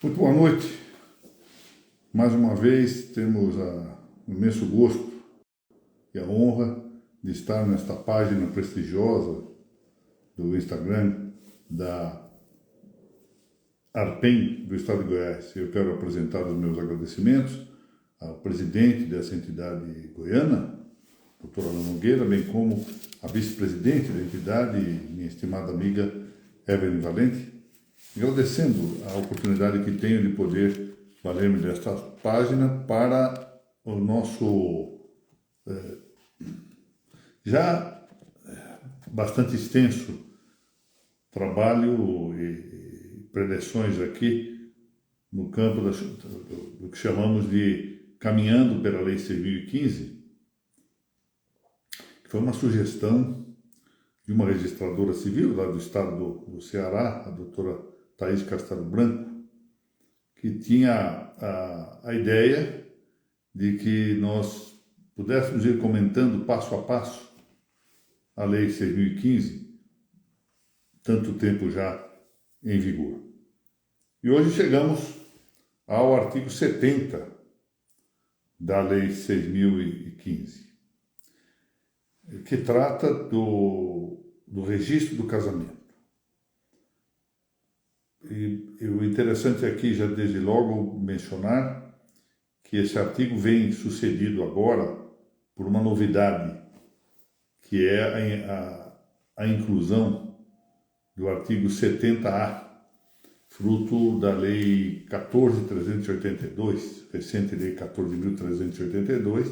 Muito boa noite. Mais uma vez temos o imenso gosto e a honra de estar nesta página prestigiosa do Instagram da Arpen do Estado de Goiás. Eu quero apresentar os meus agradecimentos ao presidente dessa entidade goiana, doutora Ana Nogueira, bem como a vice-presidente da entidade, minha estimada amiga Evelyn Valente, agradecendo a oportunidade que tenho de poder valer-me desta página para o nosso já bastante extenso trabalho e preleções aqui no campo do que chamamos de Caminhando pela Lei 6.015, que foi uma sugestão de uma registradora civil lá do estado do Ceará, a doutora Thaís Castelo Branco, que tinha a ideia de que nós pudéssemos ir comentando passo a passo a Lei 6.015, tanto tempo já em vigor. E hoje chegamos ao artigo 70 da Lei 6.015, que trata do registro do casamento. E o interessante aqui, já desde logo, mencionar que esse artigo vem sucedido agora por uma novidade, que é a inclusão do artigo 70A, fruto da Lei 14.382, recente Lei 14.382,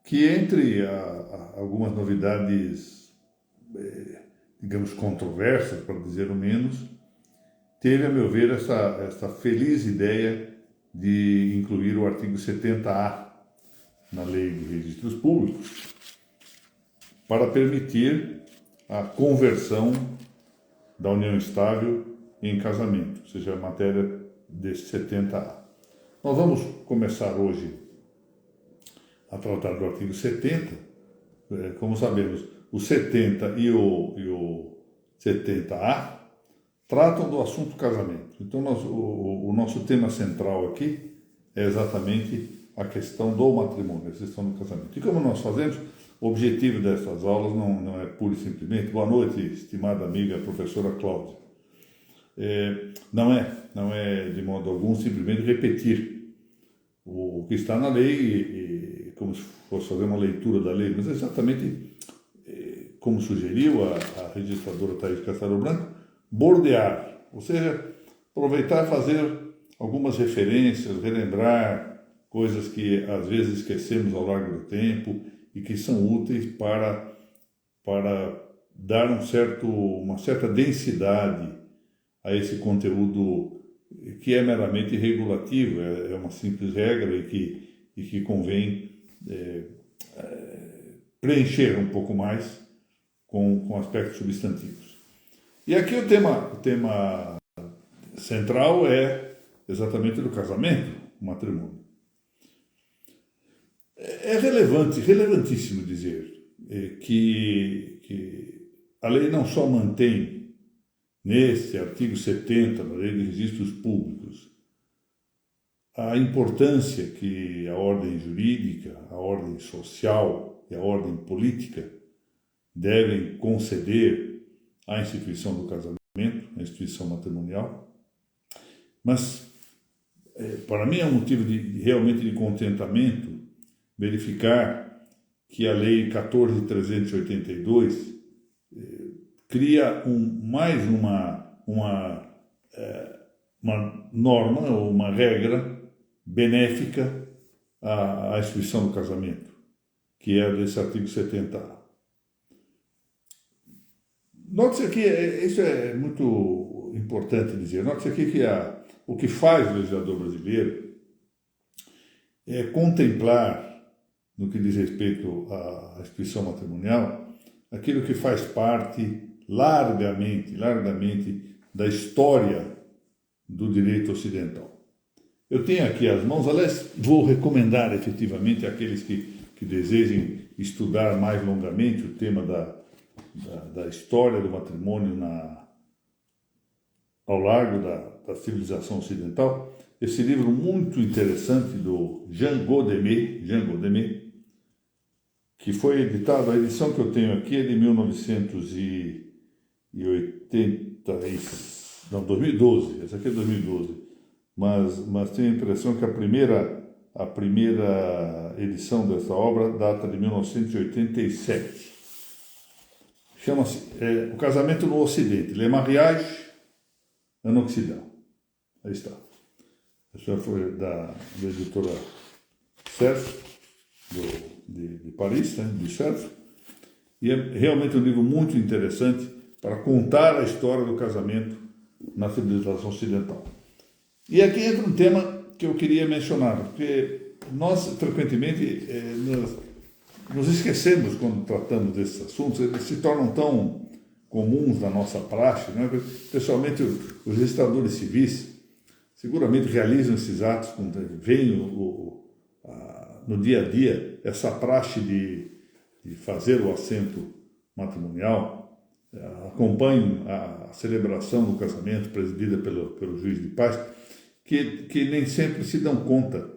que entre algumas novidades, digamos, controversas, para dizer o menos, teve, a meu ver, essa feliz ideia de incluir o artigo 70A na Lei de Registros Públicos para permitir a conversão da união estável em casamento, ou seja, a matéria desse 70A. Nós vamos começar hoje a tratar do artigo 70, como sabemos, o 70 e o 70A tratam do assunto casamento. Então, o nosso tema central aqui é exatamente a questão do matrimônio, a questão do casamento. E como nós fazemos, o objetivo dessas aulas não é pura e simplesmente, boa noite, estimada amiga professora Cláudia, não é de modo algum simplesmente repetir o que está na lei, como se fosse fazer uma leitura da lei, mas exatamente como sugeriu a registradora Thaís Castelo Branco, bordear, ou seja, aproveitar e fazer algumas referências, relembrar coisas que às vezes esquecemos ao longo do tempo e que são úteis para dar uma certa densidade a esse conteúdo que é meramente regulativo, é uma simples regra e que convém preencher um pouco mais com aspectos substantivos. E aqui o tema central é exatamente do casamento, o matrimônio. É relevantíssimo dizer que a lei não só mantém nesse artigo 70 da Lei de Registros Públicos a importância que a ordem jurídica, a ordem social e a ordem política devem conceder à instituição do casamento, à instituição matrimonial, mas para mim é um motivo realmente de contentamento verificar que a Lei 14.382 cria mais uma norma ou uma regra benéfica à instituição do casamento, que é desse artigo 70A. Note-se aqui, isso é muito importante dizer, note-se aqui que o que faz o legislador brasileiro é contemplar, no que diz respeito à instituição matrimonial, aquilo que faz parte largamente da história do direito ocidental. Eu tenho aqui às mãos, aliás, vou recomendar efetivamente àqueles que desejem estudar mais longamente o tema da história do matrimônio ao largo da civilização ocidental, esse livro muito interessante do Jean Godemé, que foi editado, a edição que eu tenho aqui é de 2012, essa aqui é 2012, mas tenho a impressão que a primeira edição dessa obra data de 1987. Chama-se O Casamento no Ocidente, Le Mariage en Occident. Aí está. Essa foi da editora Cerf, de Paris, né, de Cerf. E é realmente um livro muito interessante para contar a história do casamento na civilização ocidental. E aqui entra um tema que eu queria mencionar, porque nós, frequentemente, nos esquecemos quando tratamos desses assuntos, eles se tornam tão comuns na nossa praxe, né? Pessoalmente, os registradores civis seguramente realizam esses atos, veem no dia a dia essa praxe de fazer o assento matrimonial, acompanham a celebração do casamento presidida pelo juiz de paz, que nem sempre se dão conta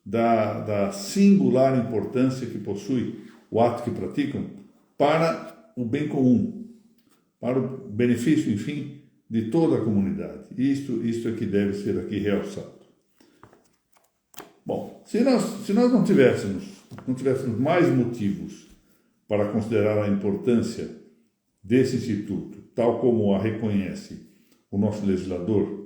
da singular importância que possui o ato que praticam para o bem comum, para o benefício, enfim, de toda a comunidade. Isto é que deve ser aqui realçado. Bom, se nós não tivéssemos mais motivos para considerar a importância desse instituto, tal como a reconhece o nosso legislador,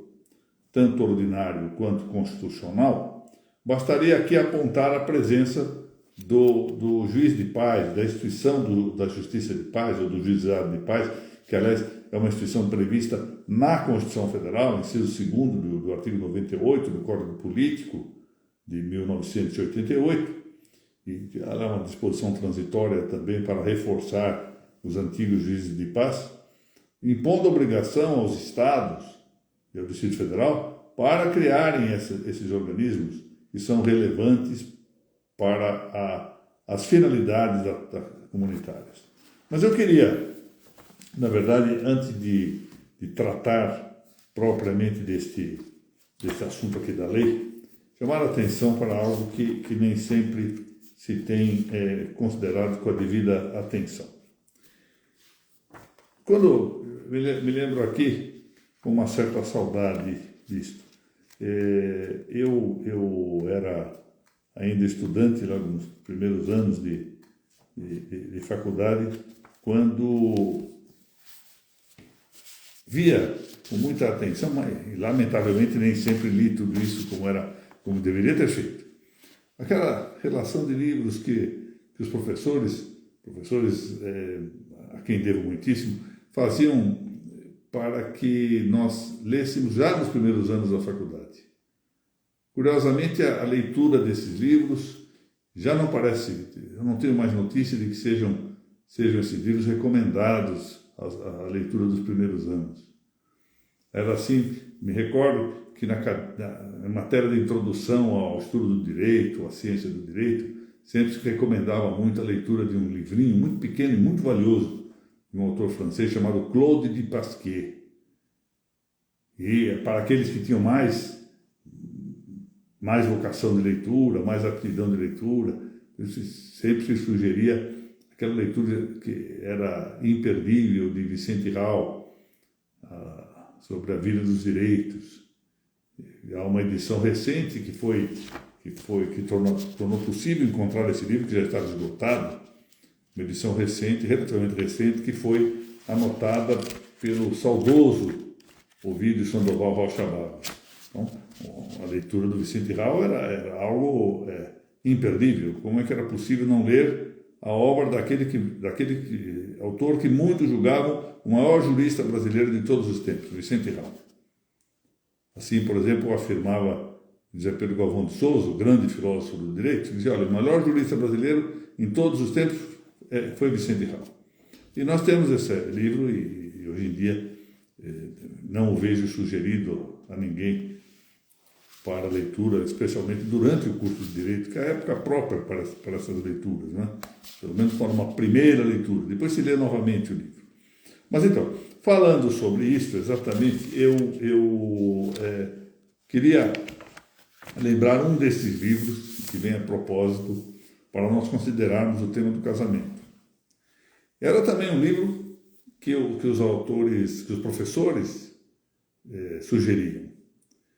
tanto ordinário quanto constitucional, bastaria aqui apontar a presença do juiz de paz, da instituição da justiça de paz, ou do juizado de paz, que, aliás, é uma instituição prevista na Constituição Federal, inciso 2º do artigo 98 do Código Político de 1988, e ela é uma disposição transitória também para reforçar os antigos juízes de paz, impondo obrigação aos estados e ao Distrito Federal para criarem esses organismos que são relevantes para as finalidades comunitárias. Mas eu queria, na verdade, antes de tratar propriamente deste assunto aqui da lei, chamar a atenção para algo que nem sempre se tem considerado com a devida atenção. Quando me lembro aqui, com uma certa saudade disto, eu era ainda estudante, lá nos primeiros anos de faculdade, quando via com muita atenção, mas lamentavelmente nem sempre li tudo isso como deveria ter feito. Aquela relação de livros que os professores a quem devo muitíssimo, faziam para que nós lêssemos já nos primeiros anos da faculdade. Curiosamente, a leitura desses livros já não parece, eu não tenho mais notícia de que sejam esses livros recomendados à leitura dos primeiros anos. Era assim, me recordo que na matéria de introdução ao estudo do direito, à ciência do direito, sempre se recomendava muito a leitura de um livrinho muito pequeno e muito valioso, de um autor francês chamado Claude de Pasquier. E para aqueles que tinham mais vocação de leitura, mais aptidão de leitura, sempre se sugeria aquela leitura que era imperdível de Vicente Rao, sobre a vida dos direitos. Há uma edição recente que tornou possível encontrar esse livro, que já estava esgotado, uma edição recente, relativamente recente, que foi anotada pelo saudoso Ovídio Sandoval Rocha Barros. Então, a leitura do Vicente Rao era algo imperdível. Como é que era possível não ler a obra daquele autor que muitos julgavam o maior jurista brasileiro de todos os tempos, Vicente Rao? Assim, por exemplo, afirmava José Pedro Galvão de Souza, o grande filósofo do direito, dizia: olha, o melhor jurista brasileiro em todos os tempos foi Vicente Rao. E nós temos esse livro e hoje em dia não o vejo sugerido a ninguém para leitura, especialmente durante o curso de Direito, que é a época própria para essas leituras, né? Pelo menos para uma primeira leitura. Depois se lê novamente o livro. Mas então, falando sobre isso exatamente, eu queria lembrar um desses livros que vem a propósito para nós considerarmos o tema do casamento. Era também um livro que os autores, que os professores sugeriam.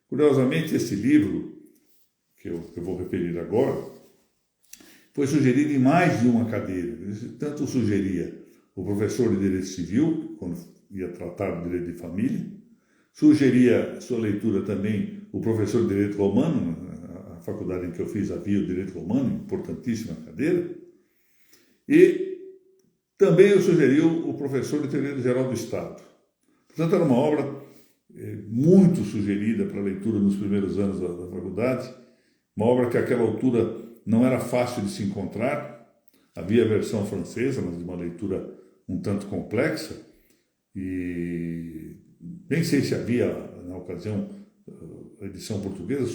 Curiosamente, esse livro, que eu vou referir agora, foi sugerido em mais de uma cadeira. Tanto sugeria o professor de Direito Civil, quando ia tratar do direito de família, sugeria sua leitura também o professor de Direito Romano, a faculdade em que eu fiz havia o Direito Romano, importantíssima cadeira, e também eu sugeri o professor de Teoria Geral do Estado. Portanto, era uma obra muito sugerida para leitura nos primeiros anos da faculdade, uma obra que àquela altura não era fácil de se encontrar, havia a versão francesa, mas de uma leitura um tanto complexa, e nem sei se havia, na ocasião, a edição portuguesa,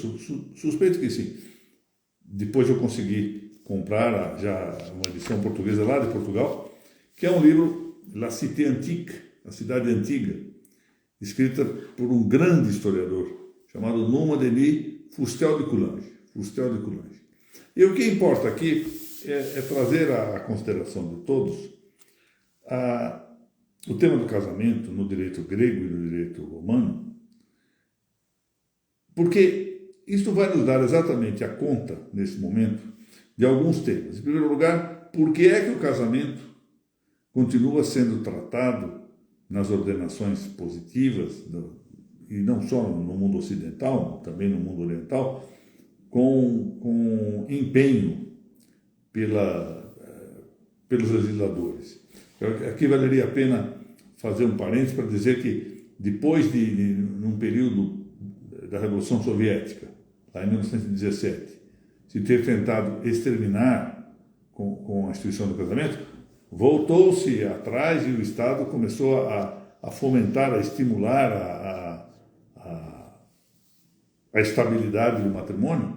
suspeito que sim. Depois eu consegui comprar já uma edição portuguesa lá de Portugal, que é um livro, La Cité Antique, a Cidade Antiga, escrita por um grande historiador, chamado Numa Denis Fustel de Coulanges. E o que importa aqui é trazer à consideração de todos o tema do casamento no direito grego e no direito romano, porque isto vai nos dar exatamente a conta, nesse momento, de alguns temas. Em primeiro lugar, por que é que o casamento continua sendo tratado nas ordenações positivas, e não só no mundo ocidental, também no mundo oriental, com empenho pelos legisladores. Aqui valeria a pena fazer um parênteses para dizer que depois num período da Revolução Soviética, lá em 1917, se ter tentado exterminar com a instituição do casamento, voltou-se atrás e o Estado começou a fomentar, a estimular a estabilidade do matrimônio,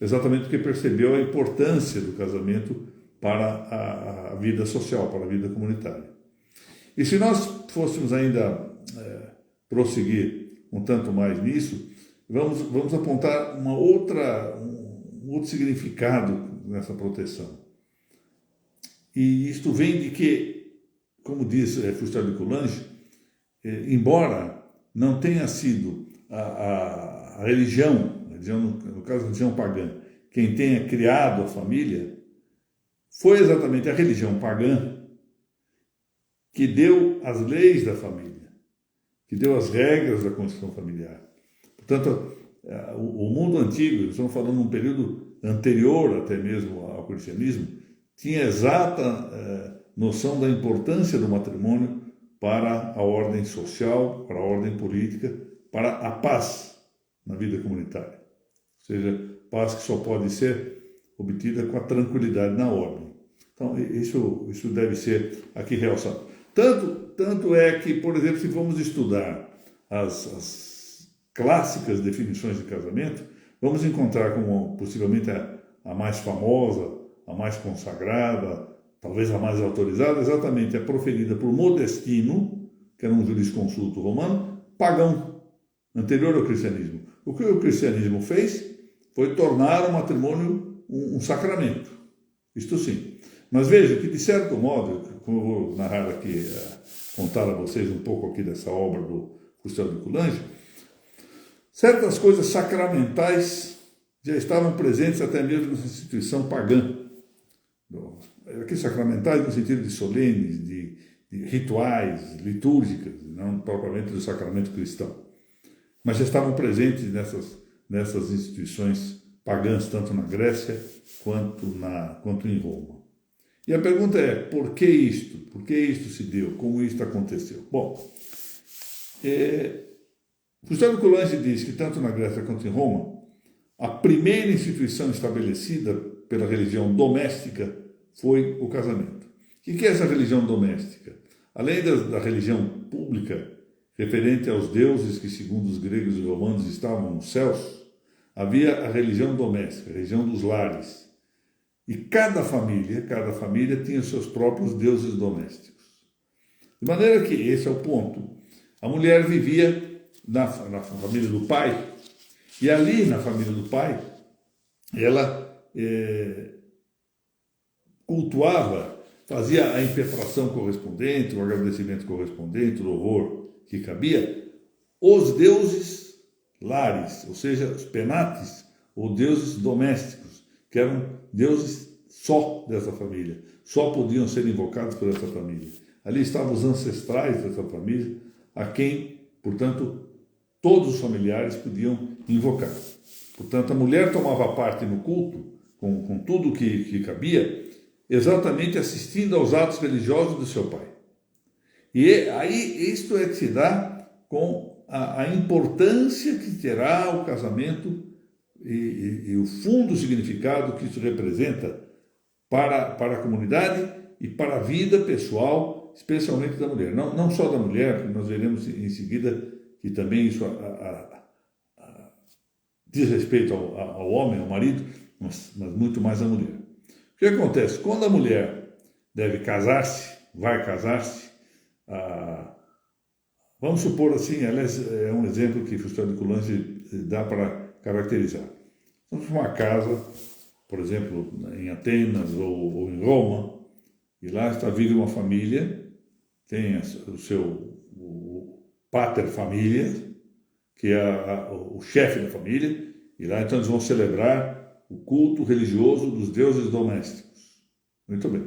exatamente porque percebeu a importância do casamento para a vida social, para a vida comunitária. E se nós fôssemos ainda prosseguir um tanto mais nisso, vamos apontar um outro significado nessa proteção. E isto vem de que, como diz Fustel de Coulanges, embora não tenha sido a religião, no caso a religião pagã, quem tenha criado a família, foi exatamente a religião pagã que deu as leis da família, que deu as regras da construção familiar. Portanto, o mundo antigo, estamos falando de um período anterior até mesmo ao cristianismo, tinha exata noção da importância do matrimônio para a ordem social, para a ordem política, para a paz na vida comunitária. Ou seja, paz que só pode ser obtida com a tranquilidade na ordem. Então, isso deve ser aqui realçado. Tanto é que, por exemplo, se vamos estudar as clássicas definições de casamento, vamos encontrar como possivelmente a mais famosa, a mais consagrada, talvez a mais autorizada, exatamente a proferida por Modestino, que era um jurisconsulto romano, pagão, anterior ao cristianismo. O que o cristianismo fez foi tornar o matrimônio um sacramento. Isto sim. Mas veja que, de certo modo, como eu vou narrar aqui, contar a vocês um pouco aqui dessa obra do Fustel de Coulanges, certas coisas sacramentais já estavam presentes até mesmo nessa instituição pagã. Aqui sacramentais no sentido de solenes, de rituais, litúrgicas, não propriamente do sacramento cristão. Mas já estavam presentes nessas instituições pagãs, tanto na Grécia quanto em Roma. E a pergunta é, por que isto? Por que isto se deu? Como isto aconteceu? Bom, Fustel de Coulanges diz que tanto na Grécia quanto em Roma, a primeira instituição estabelecida pela religião doméstica foi o casamento. O que é essa religião doméstica? Além da religião pública, referente aos deuses que, segundo os gregos e romanos, estavam nos céus, havia a religião doméstica, a religião dos lares. E cada família tinha seus próprios deuses domésticos. De maneira que esse é o ponto. A mulher vivia na família do pai, e ali na família do pai, ela cultuava, fazia a impetração correspondente, o agradecimento correspondente, o louvor que cabia, os deuses lares, ou seja, os penates, ou deuses domésticos, que eram deuses só dessa família, só podiam ser invocados por essa família. Ali estavam os ancestrais dessa família, a quem, portanto, todos os familiares podiam invocar. Portanto, a mulher tomava parte no culto, com tudo que cabia, exatamente assistindo aos atos religiosos do seu pai. E aí, isto é que se dá com a importância que terá o casamento e o fundo significado que isso representa para a comunidade e para a vida pessoal, especialmente da mulher. Não só da mulher, nós veremos em seguida que também isso diz respeito ao homem, ao marido, mas muito mais à mulher. O que acontece? Quando a mulher deve casar-se, vai casar-se, vamos supor assim, aliás, é um exemplo que o Fustório de Coulanges dá para caracterizar. Vamos para uma casa, por exemplo, em Atenas ou em Roma, e lá vive uma família, tem o seu pater familia, que é o chefe da família, e lá então eles vão celebrar o culto religioso dos deuses domésticos. Muito bem.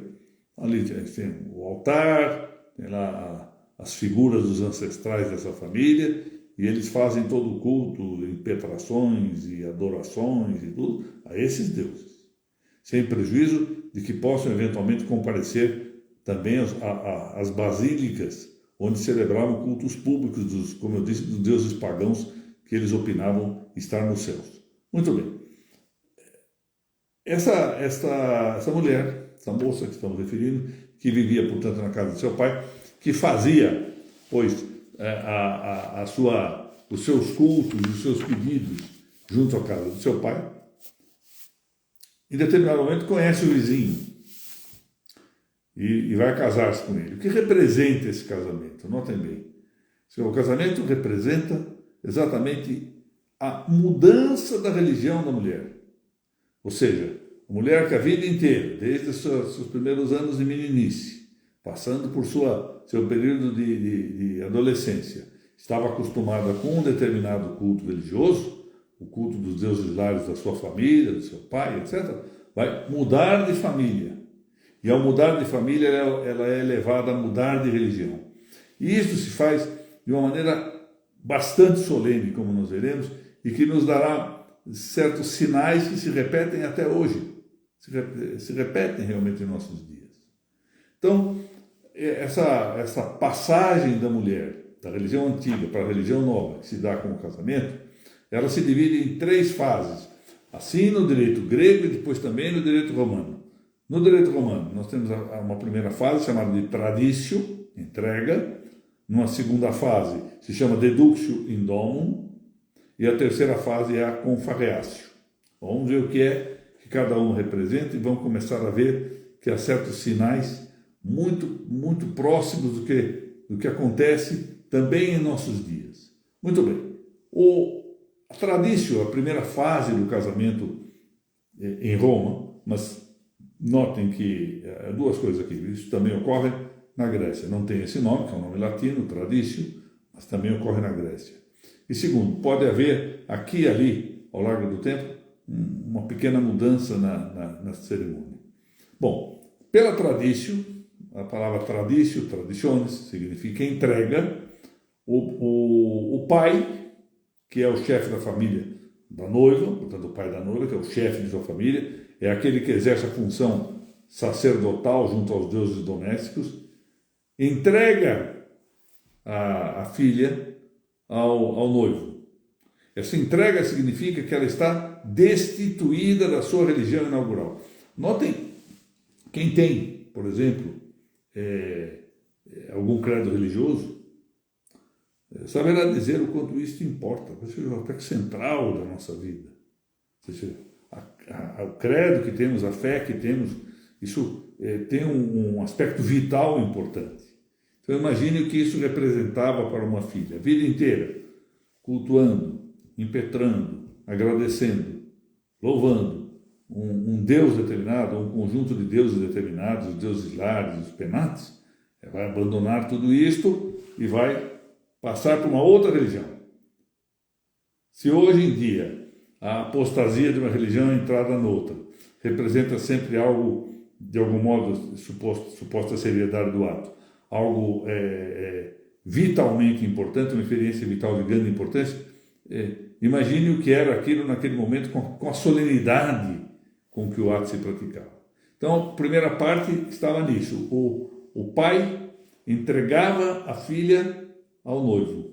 Ali tem o altar, tem lá as figuras dos ancestrais dessa família, e eles fazem todo o culto, impetrações e adorações e tudo, a esses deuses. Sem prejuízo de que possam eventualmente comparecer também às basílicas, onde celebravam cultos públicos, como eu disse, dos deuses pagãos que eles opinavam estar nos céus. Muito bem. Essa mulher, essa moça que estamos referindo, que vivia, portanto, na casa do seu pai, que fazia, pois, os seus cultos, os seus pedidos junto à casa do seu pai, em determinado momento conhece o vizinho e vai casar-se com ele. O que representa esse casamento? Notem bem. O casamento representa exatamente a mudança da religião da mulher. Ou seja, a mulher que a vida inteira, desde os seus primeiros anos de meninice, passando por seu período de adolescência, estava acostumada com um determinado culto religioso, o culto dos deuses lares da sua família, do seu pai, etc., vai mudar de família. E ao mudar de família, ela é levada a mudar de religião. E isso se faz de uma maneira bastante solene, como nós veremos, e que nos dará certos sinais que se repetem até hoje, se repetem realmente em nossos dias. Então, essa passagem da mulher da religião antiga para a religião nova, que se dá com o casamento, ela se divide em 3 fases, assim no direito grego e depois também no direito romano. No direito romano, nós temos uma primeira fase chamada de traditio, entrega, numa segunda fase se chama deductio in domum, e a terceira fase é a confarreatio. Vamos ver o que é que cada um representa e vamos começar a ver que há certos sinais muito, muito próximos do que acontece também em nossos dias. Muito bem. A traditio, a primeira fase do casamento em Roma, mas notem que 2 coisas aqui, isso também ocorre na Grécia. Não tem esse nome, que é um nome latino, traditio, mas também ocorre na Grécia. E segundo, pode haver aqui e ali, ao longo do tempo, uma pequena mudança na cerimônia. Bom, pela traditio, a palavra traditio, traditiones, significa entrega. O pai, que é o chefe da família da noiva, portanto o pai da noiva, que é o chefe de sua família, é aquele que exerce a função sacerdotal junto aos deuses domésticos, entrega a filha ao noivo. Essa entrega significa que ela está destituída da sua religião inaugural. Notem, quem tem, por exemplo, algum credo religioso, saberá dizer o quanto isso importa, seja o aspecto central da nossa vida. Ou seja, o credo que temos, a fé que temos, isso tem um aspecto vital importante. Então imagine o que isso representava para uma filha, a vida inteira, cultuando, impetrando, agradecendo, louvando um Deus determinado, um conjunto de deuses determinados, os deuses lares, os penates. Ela vai abandonar tudo isto e vai passar por uma outra religião. Se hoje em dia a apostasia de uma religião e a entrada noutra representa sempre algo, de algum modo, suposta seriedade do ato, algo vitalmente importante, uma experiência vital de grande importância, imagine o que era aquilo naquele momento com a solenidade com que o ato se praticava. Então, a primeira parte estava nisso. O pai entregava a filha ao noivo.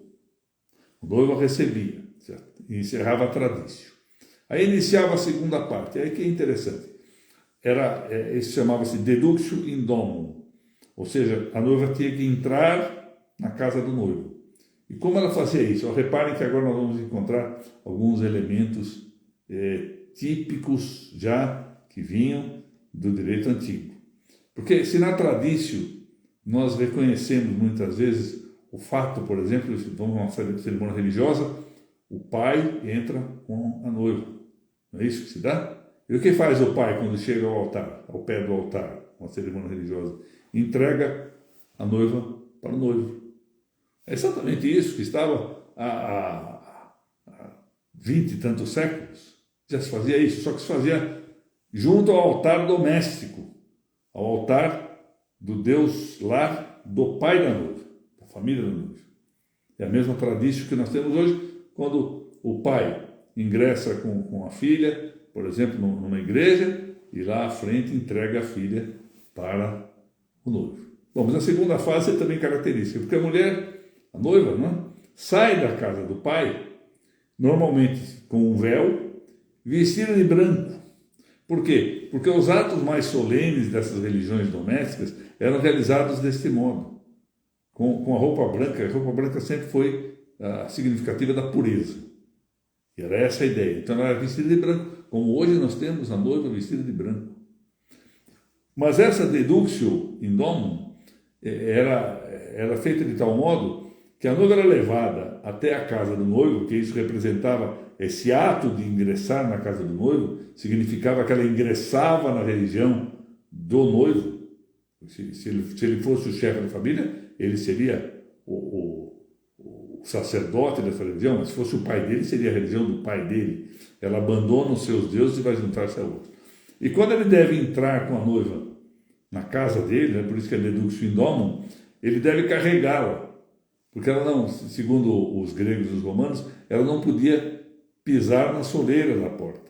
O noivo a recebia, certo? E encerrava a tradição. Aí iniciava a segunda parte. Aí que é interessante. Isso chamava-se deductio in domum. Ou seja, a noiva tinha que entrar na casa do noivo. E como ela fazia isso? Reparem que agora nós vamos encontrar alguns elementos típicos já que vinham do direito antigo. Porque se na tradição nós reconhecemos muitas vezes o fato, por exemplo, vamos a uma cerimônia religiosa, o pai entra com a noiva. Não é isso que se dá? E o que faz o pai quando chega ao altar, ao pé do altar, uma cerimônia religiosa? Entrega a noiva para o noivo. É exatamente isso que estava há 20 e tantos séculos. Já se fazia isso, só que se fazia junto ao altar doméstico, ao altar do Deus lar do pai da noiva, da família da noiva. É a mesma tradição que nós temos hoje, quando o pai ingressa com a filha, por exemplo, numa igreja, e lá à frente entrega a filha para o noivo. Bom, mas a segunda fase é também característica, porque a mulher, a noiva, não é? Sai da casa do pai, normalmente com um véu, vestida de branco. Por quê? Porque os atos mais solenes dessas religiões domésticas eram realizados deste modo, com a roupa branca. A roupa branca sempre foi significativa da pureza. E era essa a ideia. Então ela era vestida de branco, como hoje nós temos a noiva vestida de branco. Mas essa deductio in domum era feita de tal modo que a noiva era levada até a casa do noivo, que isso representava esse ato de ingressar na casa do noivo, significava que ela ingressava na religião do noivo. Se ele fosse o chefe da família, ele seria o sacerdote dessa religião, mas se fosse o pai dele, seria a religião do pai dele. Ela abandona os seus deuses e vai juntar-se a outro. E quando ele deve entrar com a noiva na casa dele, né, por isso que é deductio in domum, ele deve carregá-la, porque ela não, segundo os gregos e os romanos, ela não podia pisar na soleira da porta.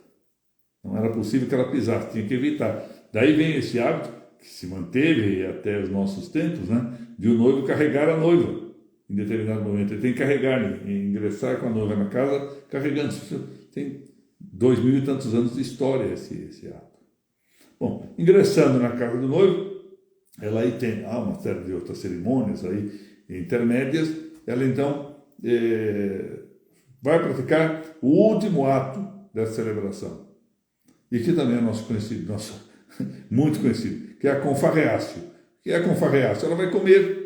Não era possível que ela pisasse, tinha que evitar. Daí vem esse hábito, que se manteve até os nossos tempos, né, de o noivo carregar a noiva. Em determinado momento, ele tem que carregar, ingressar com a noiva na casa, carregando. Isso tem 2000 e tantos anos de história esse ato. Bom, ingressando na casa do noivo, ela aí tem uma série de outras cerimônias aí intermédias. Ela então vai praticar o último ato dessa celebração, e que também é muito conhecido, que é a confarreatio. O que é a confarreatio? Ela vai comer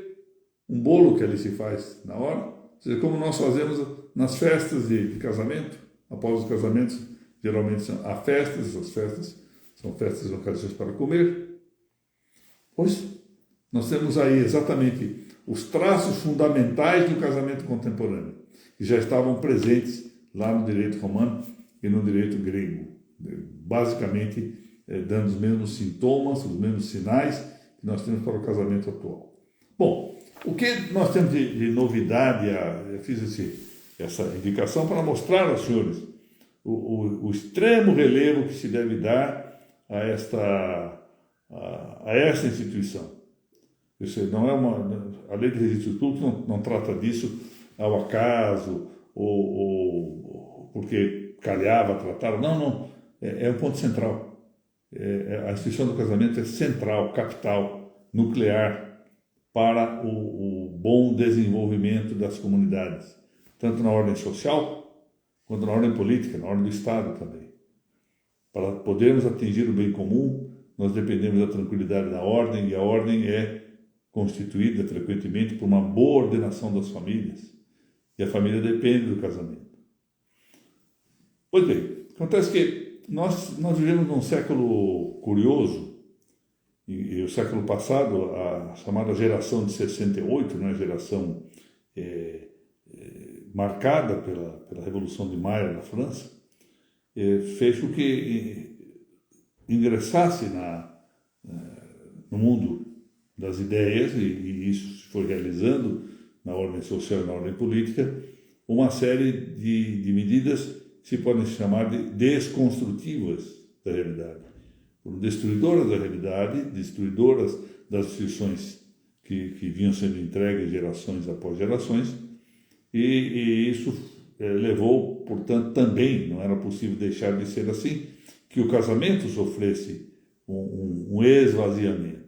um bolo que ali se faz na hora, ou seja, como nós fazemos nas festas de casamento. Após os casamentos, geralmente há festas, essas festas são festas e ocasiões para comer. Pois nós temos aí exatamente os traços fundamentais do casamento contemporâneo, que já estavam presentes lá no direito romano e no direito grego, basicamente dando os mesmos sintomas, os mesmos sinais que nós temos para o casamento atual. Bom, o que nós temos de novidade? Eu fiz essa indicação para mostrar aos senhores o extremo relevo que se deve dar a esta instituição. Isso não é a lei de registro público não trata disso ao acaso ou porque calhava tratar. Não. É um ponto central. A instituição do casamento é central, capital, nuclear para o bom desenvolvimento das comunidades, tanto na ordem social, quanto na ordem política, na ordem do Estado também. Para podermos atingir o bem comum, nós dependemos da tranquilidade da ordem, e a ordem é constituída frequentemente por uma boa ordenação das famílias, e a família depende do casamento. Pois bem, acontece que nós vivemos num século curioso, e o século passado, a chamada geração de 68, né, geração marcada pela Revolução de Maio na França, fez com que ingressasse no mundo das ideias, e isso foi realizando na ordem social e na ordem política, uma série de medidas que se podem chamar de desconstrutivas da realidade. Foram destruidoras da realidade, destruidoras das instituições que vinham sendo entregues gerações após gerações, e isso levou, portanto, também, não era possível deixar de ser assim, que o casamento sofresse um esvaziamento.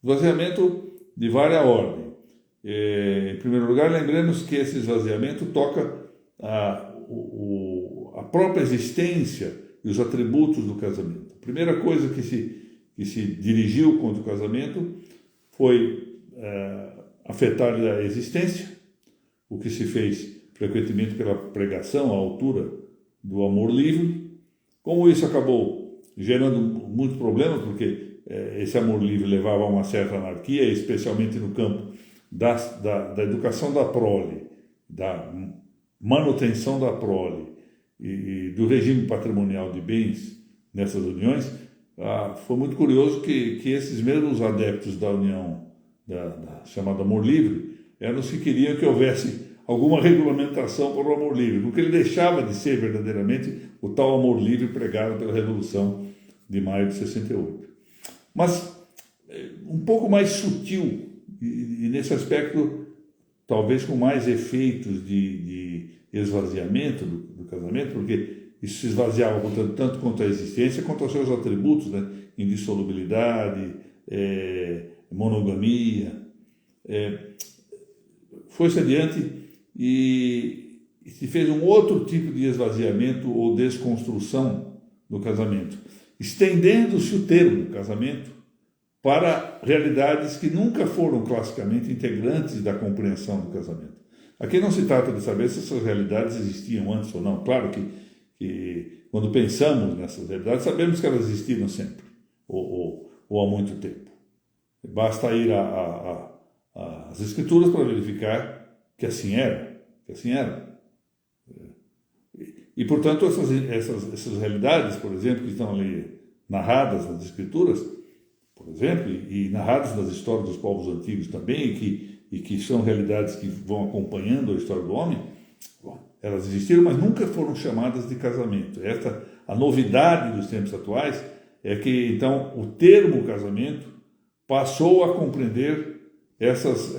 Esvaziamento de várias ordens. Em primeiro lugar, lembremos que esse esvaziamento toca a própria existência e os atributos do casamento. A primeira coisa que se dirigiu contra o casamento foi afetar a existência, o que se fez frequentemente pela pregação à altura do amor livre. Como isso acabou gerando muitos problemas, porque esse amor livre levava a uma certa anarquia, especialmente no campo da educação da prole, da manutenção da prole e do regime patrimonial de bens nessas uniões. Foi muito curioso que esses mesmos adeptos da união da chamada amor livre eram os que queriam que houvesse alguma regulamentação para o amor livre, porque ele deixava de ser verdadeiramente o tal amor livre pregado pela Revolução de Maio de 68. Mas um pouco mais sutil, e nesse aspecto talvez com mais efeitos de esvaziamento do casamento, porque isso se esvaziava tanto quanto a existência, quanto aos seus atributos, né? Indissolubilidade, monogamia. Foi-se adiante e se fez um outro tipo de esvaziamento ou desconstrução do casamento, estendendo-se o termo casamento para realidades que nunca foram classicamente integrantes da compreensão do casamento. Aqui não se trata de saber se essas realidades existiam antes ou não. Claro que quando pensamos nessas realidades, sabemos que elas existiram sempre, ou há muito tempo. Basta ir às Escrituras para verificar que assim era. E, portanto, essas realidades, por exemplo, que estão ali narradas nas Escrituras, por exemplo, e narradas nas histórias dos povos antigos também, e que são realidades que vão acompanhando a história do homem, elas existiram, mas nunca foram chamadas de casamento. A novidade dos tempos atuais é que, então, o termo casamento passou a compreender essas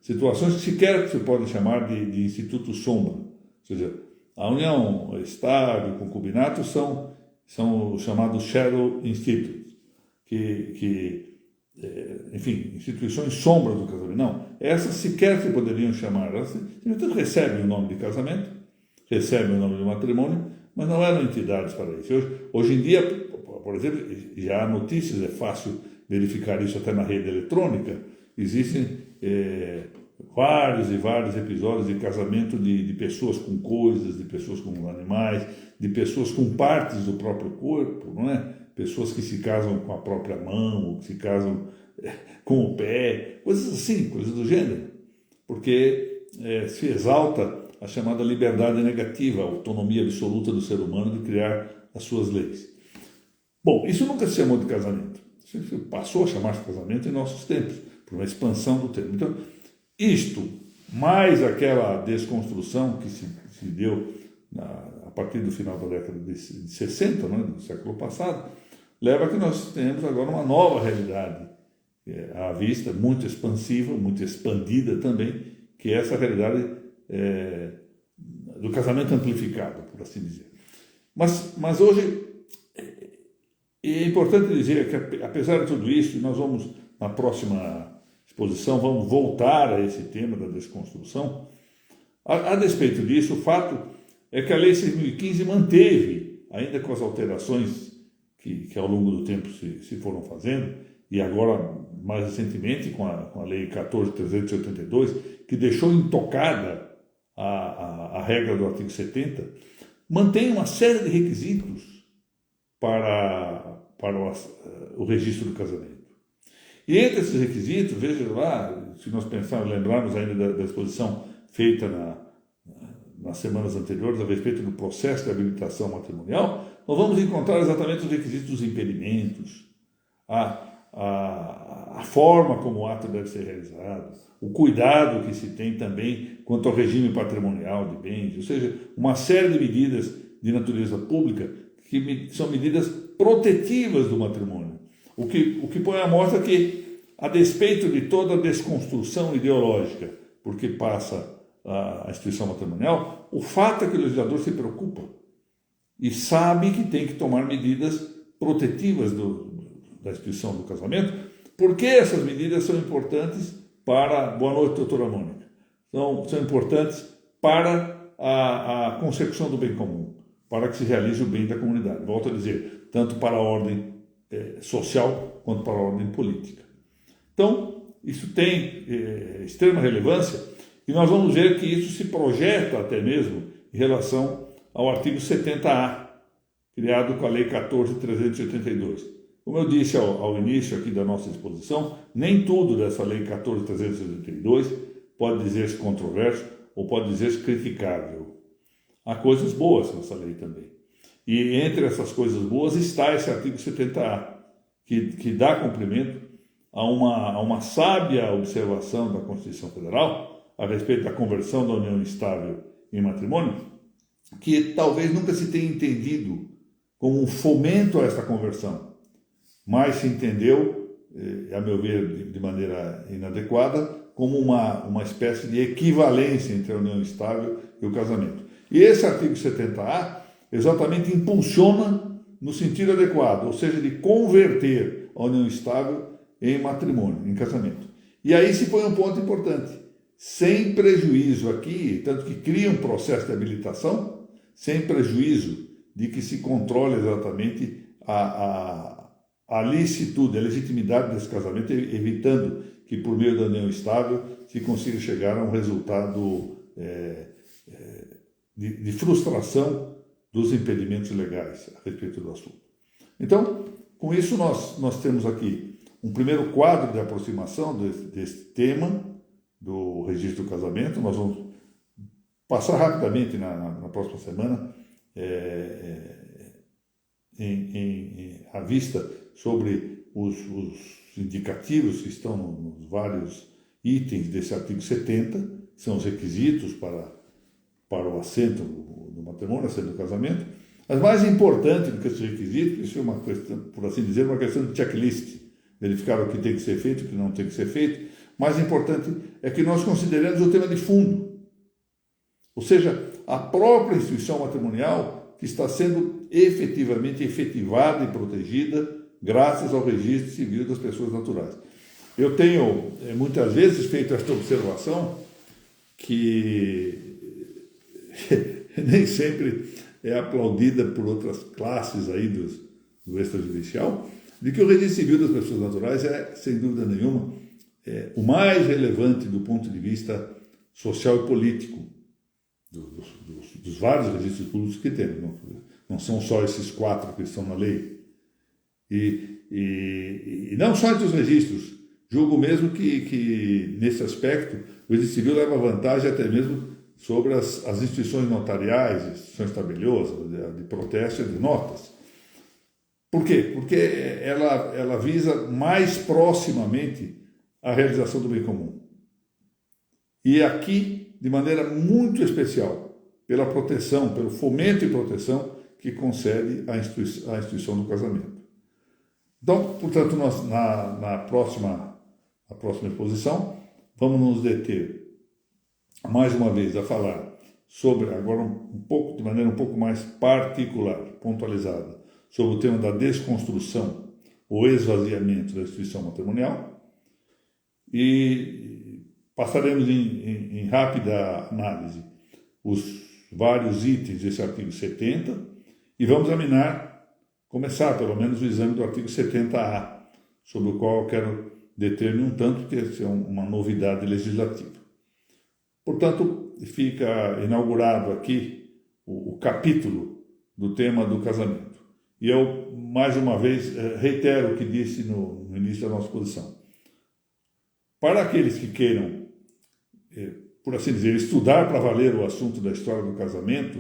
situações que sequer se podem chamar de instituto sombra. Ou seja, a união estável, concubinato, são os chamados shadow institutes, enfim, instituições sombras do casamento. Não, essas sequer se poderiam chamar, elas recebem o nome de casamento, recebem o nome de matrimônio, mas não eram entidades para isso. Hoje em dia, por exemplo, já há notícias, é fácil verificar isso até na rede eletrônica, existem vários e vários episódios de casamento de pessoas com coisas, de pessoas com animais, de pessoas com partes do próprio corpo, não é? Pessoas que se casam com a própria mão, ou que se casam com o pé, coisas assim, coisas do gênero, porque se exalta a chamada liberdade negativa, a autonomia absoluta do ser humano de criar as suas leis. Bom, isso nunca se chamou de casamento, isso passou a chamar-se casamento em nossos tempos, por uma expansão do termo. Então, isto, mais aquela desconstrução que se deu a partir do final da década de 60, né, do século passado, leva a que nós tenhamos agora uma nova realidade à vista, muito expansiva, muito expandida também, que é essa realidade do casamento amplificado, por assim dizer. Mas hoje é importante dizer que, apesar de tudo isso, nós vamos, na próxima exposição, vamos voltar a esse tema da desconstrução. A despeito disso, o fato é que a Lei 6.015 manteve, ainda com as alterações que ao longo do tempo se foram fazendo, e agora mais recentemente com a Lei 14.382, que deixou intocada a regra do artigo 70, mantém uma série de requisitos para o registro do casamento. E entre esses requisitos, veja lá, se nós lembrarmos ainda da exposição feita nas semanas anteriores a respeito do processo de habilitação matrimonial, nós vamos encontrar exatamente os requisitos dos impedimentos, a forma como o ato deve ser realizado, o cuidado que se tem também quanto ao regime patrimonial de bens, ou seja, uma série de medidas de natureza pública que são medidas protetivas do matrimônio. O que põe à mostra que, a despeito de toda a desconstrução ideológica por que passa a instituição matrimonial, o fato é que o legislador se preocupa e sabe que tem que tomar medidas protetivas da instituição do casamento. Por que essas medidas são importantes para... Boa noite, doutora Mônica. São importantes para a consecução do bem comum, para que se realize o bem da comunidade. Volto a dizer, tanto para a ordem social quanto para a ordem política. Então, isso tem extrema relevância e nós vamos ver que isso se projeta até mesmo em relação ao artigo 70A, criado com a Lei 14.382. Como eu disse ao início aqui da nossa exposição, nem tudo dessa Lei 14.382 pode dizer-se controverso ou pode dizer-se criticável. Há coisas boas nessa lei também. E entre essas coisas boas está esse artigo 70A, que dá cumprimento a uma sábia observação da Constituição Federal a respeito da conversão da união estável em matrimônio, que talvez nunca se tenha entendido como um fomento a essa conversão, mas se entendeu, a meu ver, de maneira inadequada, como uma espécie de equivalência entre a união estável e o casamento. E esse artigo 70A exatamente impulsiona no sentido adequado, ou seja, de converter a união estável em matrimônio, em casamento. E aí se põe um ponto importante, sem prejuízo aqui, tanto que cria um processo de habilitação, sem prejuízo de que se controle exatamente a licitude, a legitimidade desse casamento, evitando que por meio da união estável se consiga chegar a um resultado de frustração dos impedimentos legais a respeito do assunto. Então, com isso nós temos aqui um primeiro quadro de aproximação desse tema do registro do casamento. Nós vamos passar rapidamente na próxima semana à vista sobre os indicativos que estão nos vários itens desse artigo 70, que são os requisitos para o assento do matrimônio, assento do casamento. Mas mais importante do que esses requisitos, isso é uma questão, por assim dizer, uma questão de checklist, verificar o que tem que ser feito e o que não tem que ser feito. Mais importante é que nós consideremos o tema de fundo, ou seja, a própria instituição matrimonial que está sendo efetivamente efetivada e protegida graças ao registro civil das pessoas naturais. Eu tenho muitas vezes feito esta observação que nem sempre é aplaudida por outras classes aí do extrajudicial, de que o registro civil das pessoas naturais é, sem dúvida nenhuma, o mais relevante do ponto de vista social e político dos vários registros públicos que temos. Não são só esses 4 que estão na lei. E não só entre os registros. Julgo mesmo que nesse aspecto, o registro civil leva vantagem até mesmo sobre as instituições notariais, instituições tabeliosas, de protesto e de notas. Por quê? Porque ela visa mais proximamente a realização do bem comum. E aqui, de maneira muito especial, pela proteção, pelo fomento e proteção que concede a instituição do casamento. Então, portanto, nós na próxima exposição vamos nos deter mais uma vez a falar sobre, agora de maneira um pouco mais particular, pontualizada, sobre o tema da desconstrução ou esvaziamento da instituição matrimonial, e passaremos em rápida análise os vários itens desse artigo 70 e vamos começar pelo menos o exame do artigo 70A, sobre o qual eu quero deter-me um tanto, que essa é uma novidade legislativa. Portanto, fica inaugurado aqui o capítulo do tema do casamento. E eu, mais uma vez, reitero o que disse no início da nossa exposição. Para aqueles que queiram, por assim dizer, estudar para valer o assunto da história do casamento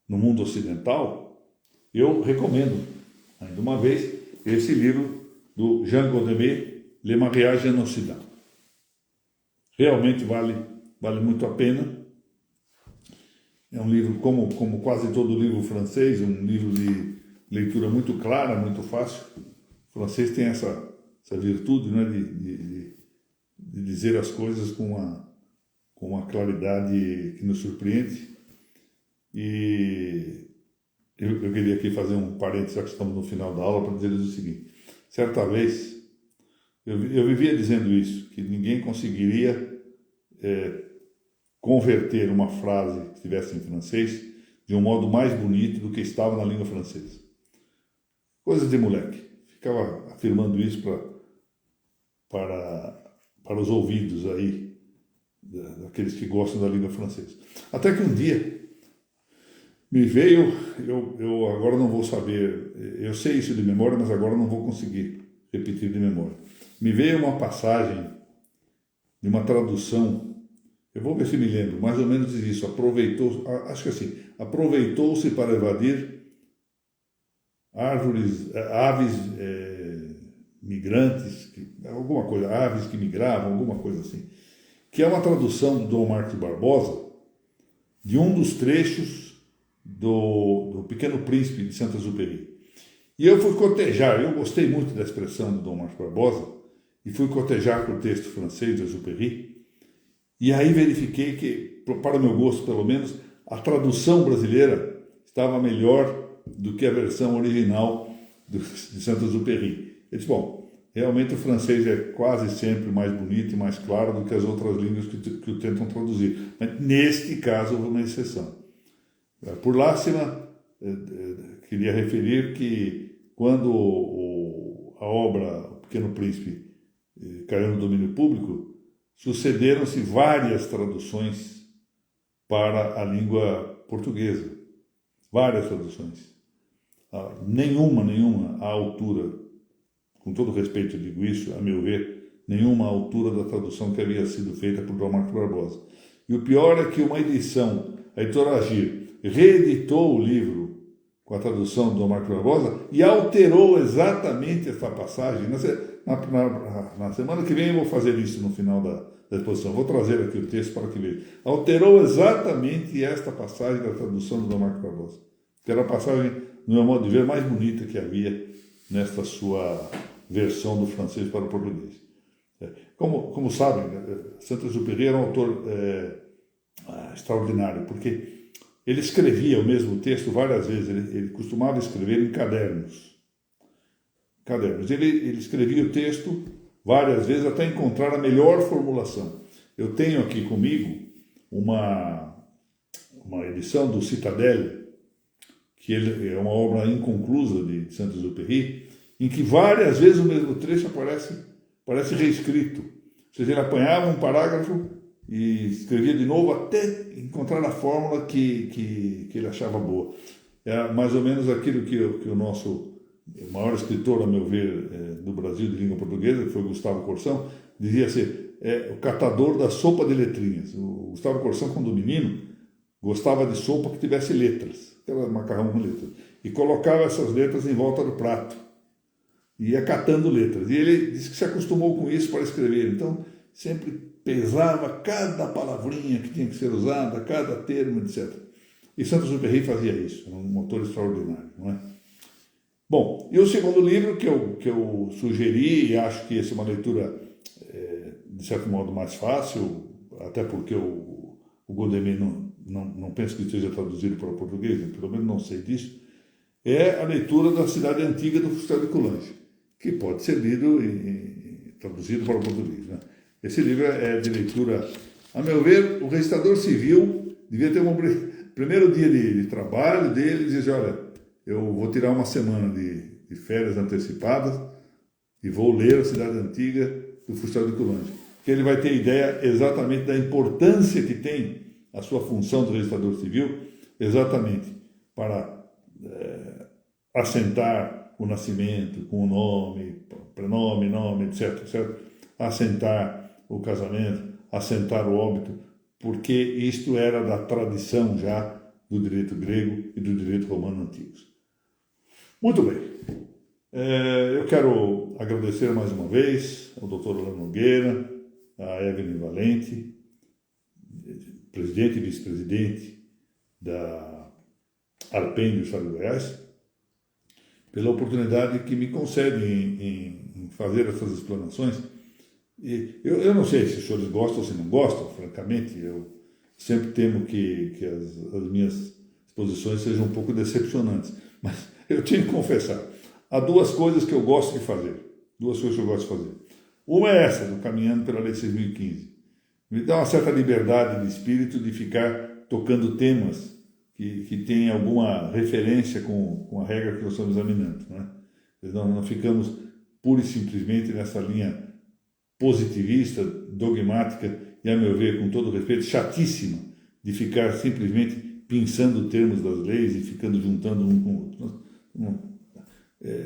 no mundo ocidental, eu recomendo, ainda uma vez, esse livro do Jean Godemé, Le Mariage en Occident. Realmente vale muito a pena. É um livro, como quase todo livro francês, um livro de leitura muito clara, muito fácil. O francês tem essa virtude, né, de dizer as coisas com uma claridade que nos surpreende. E eu queria aqui fazer um parênteses, já que estamos no final da aula, para dizer-lhes o seguinte. Certa vez, eu vivia dizendo isso, que ninguém conseguiria converter uma frase que estivesse em francês de um modo mais bonito do que estava na língua francesa. Coisas de moleque. Ficava afirmando isso para os ouvidos aí daqueles que gostam da língua francesa. Até que um dia me veio, eu agora não vou saber, eu sei isso de memória, mas agora não vou conseguir repetir de memória. Me veio uma passagem de uma tradução. Eu vou ver se me lembro, mais ou menos diz isso, aproveitou-se para evadir aves migrantes, alguma coisa, aves que migravam, alguma coisa assim, que é uma tradução do Dom Marcos Barbosa, de um dos trechos do Pequeno Príncipe de Saint-Exupéry. E eu fui cotejar, eu gostei muito da expressão do Dom Marcos Barbosa, e fui cotejar com o texto francês de Exupéry, e aí verifiquei que, para o meu gosto pelo menos, a tradução brasileira estava melhor do que a versão original de Saint-Exupéry. Eu disse, bom, realmente o francês é quase sempre mais bonito e mais claro do que as outras línguas que o tentam traduzir. Mas neste caso houve uma exceção. Por láxima, queria referir que quando a obra O Pequeno Príncipe caiu no domínio público, sucederam-se várias traduções para a língua portuguesa. Várias traduções. Nenhuma à altura, com todo respeito eu digo isso, a meu ver, nenhuma à altura da tradução que havia sido feita por Dom Marcos Barbosa. E o pior é que uma edição, a editora Agir, reeditou o livro com a tradução do Dom Marcos Barbosa e alterou exatamente essa passagem. Na semana que vem eu vou fazer isso no final da exposição. Vou trazer aqui o texto para que veja. Alterou exatamente esta passagem da tradução do Dom Marcos Barbosa, que era a passagem, no meu modo de ver, mais bonita que havia nesta sua versão do francês para o português. Como sabem, Saint-Exupéry era um autor extraordinário, porque ele escrevia o mesmo texto várias vezes, ele costumava escrever em cadernos. Ele escrevia o texto várias vezes até encontrar a melhor formulação. Eu tenho aqui comigo uma edição do Citadelle, que é uma obra inconclusa de Saint-Exupéry, em que várias vezes o mesmo trecho parece reescrito. Ou seja, ele apanhava um parágrafo e escrevia de novo até encontrar a fórmula que ele achava boa. É mais ou menos aquilo que o nosso maior escritor, a meu ver, do Brasil de língua portuguesa, que foi Gustavo Corsão, dizia ser o catador da sopa de letrinhas. O Gustavo Corsão, quando menino, gostava de sopa que tivesse letras, aquela macarrão com letras, e colocava essas letras em volta do prato, e ia catando letras. E ele disse que se acostumou com isso para escrever, então sempre pesava cada palavrinha que tinha que ser usada, cada termo, etc. E Saint-Exupéry fazia isso, era um autor extraordinário, não é? Bom, e o segundo livro que eu sugeri, e acho que essa é uma leitura, de certo modo, mais fácil, até porque o Godemé não penso que esteja traduzido para o português, pelo menos não sei disso, é a leitura da Cidade Antiga do Fustel de Coulanges, que pode ser lido e traduzido para o português, né? Esse livro é de leitura, a meu ver, o registrador civil devia ter primeiro dia de trabalho dele, dizer, olha, eu vou tirar uma semana de férias antecipadas e vou ler A Cidade Antiga do Frustrado de Coulanges, que ele vai ter ideia exatamente da importância que tem a sua função de registrador civil, exatamente para assentar o nascimento com o nome, prenome, nome, etc, etc, assentar o casamento, assentar o óbito, porque isto era da tradição já do direito grego e do direito romano antigos. Muito bem. Eu quero agradecer mais uma vez ao Dr. Orlando Nogueira, a Evelyn Valente, presidente e vice-presidente da ARPEN do Estado de Goiás, pela oportunidade que me concede em fazer essas explanações. E eu não sei se os senhores gostam ou se não gostam, francamente, eu sempre temo que as minhas exposições sejam um pouco decepcionantes, mas eu tenho que confessar, há duas coisas que eu gosto de fazer, Uma é essa, do Caminhando pela Lei 6.015, me dá uma certa liberdade de espírito de ficar tocando temas que têm alguma referência com a regra que nós estamos examinando, né? Não ficamos pura e simplesmente nessa linha positivista, dogmática e, a meu ver, com todo respeito, chatíssima, de ficar simplesmente pensando termos das leis e ficando juntando um com o outro.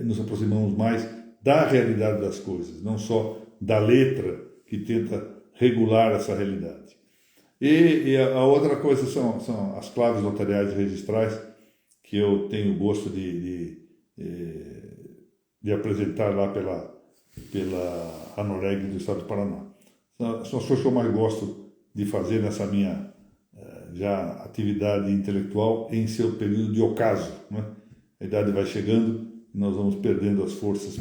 Nos aproximamos mais da realidade das coisas, não só da letra que tenta regular essa realidade. E a outra coisa são as claves notariais e registrais, que eu tenho o gosto de apresentar lá pela ANOREG do Estado do Paraná. São as coisas que eu mais gosto de fazer nessa minha já atividade intelectual em seu período de ocaso, né? A idade vai chegando e nós vamos perdendo as forças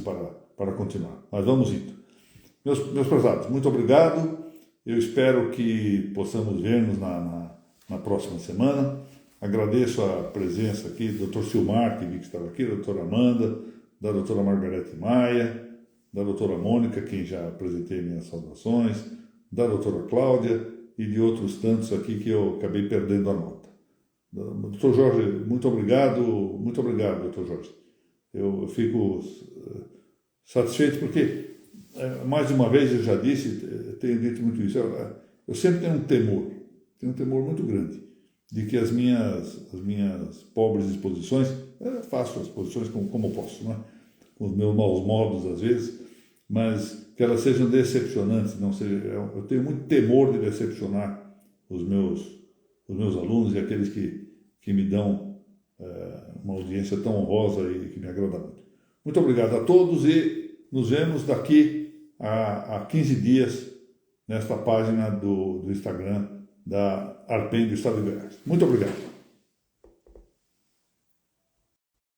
para continuar. Mas vamos indo. Meus prezados, muito obrigado. Eu espero que possamos ver-nos na próxima semana. Agradeço a presença aqui do Dr. Silmar, que vi que estava aqui, da doutora Amanda, da doutora Margarete Maia, da doutora Mônica, quem já apresentei minhas saudações, da doutora Cláudia e de outros tantos aqui que eu acabei perdendo a nota. Doutor Jorge, muito obrigado, doutor Jorge. Eu fico satisfeito porque, mais de uma vez eu já disse, tenho dito muito isso, eu sempre tenho um temor muito grande de que as minhas pobres exposições, faço as exposições como posso, né? Com os meus maus modos às vezes, mas que elas sejam decepcionantes, não seja, eu tenho muito temor de decepcionar os meus alunos e aqueles que me dão uma audiência tão honrosa e que me agrada muito. Muito obrigado a todos e nos vemos daqui a 15 dias nesta página do Instagram da ARPEN do Estado de Goiás. Muito obrigado.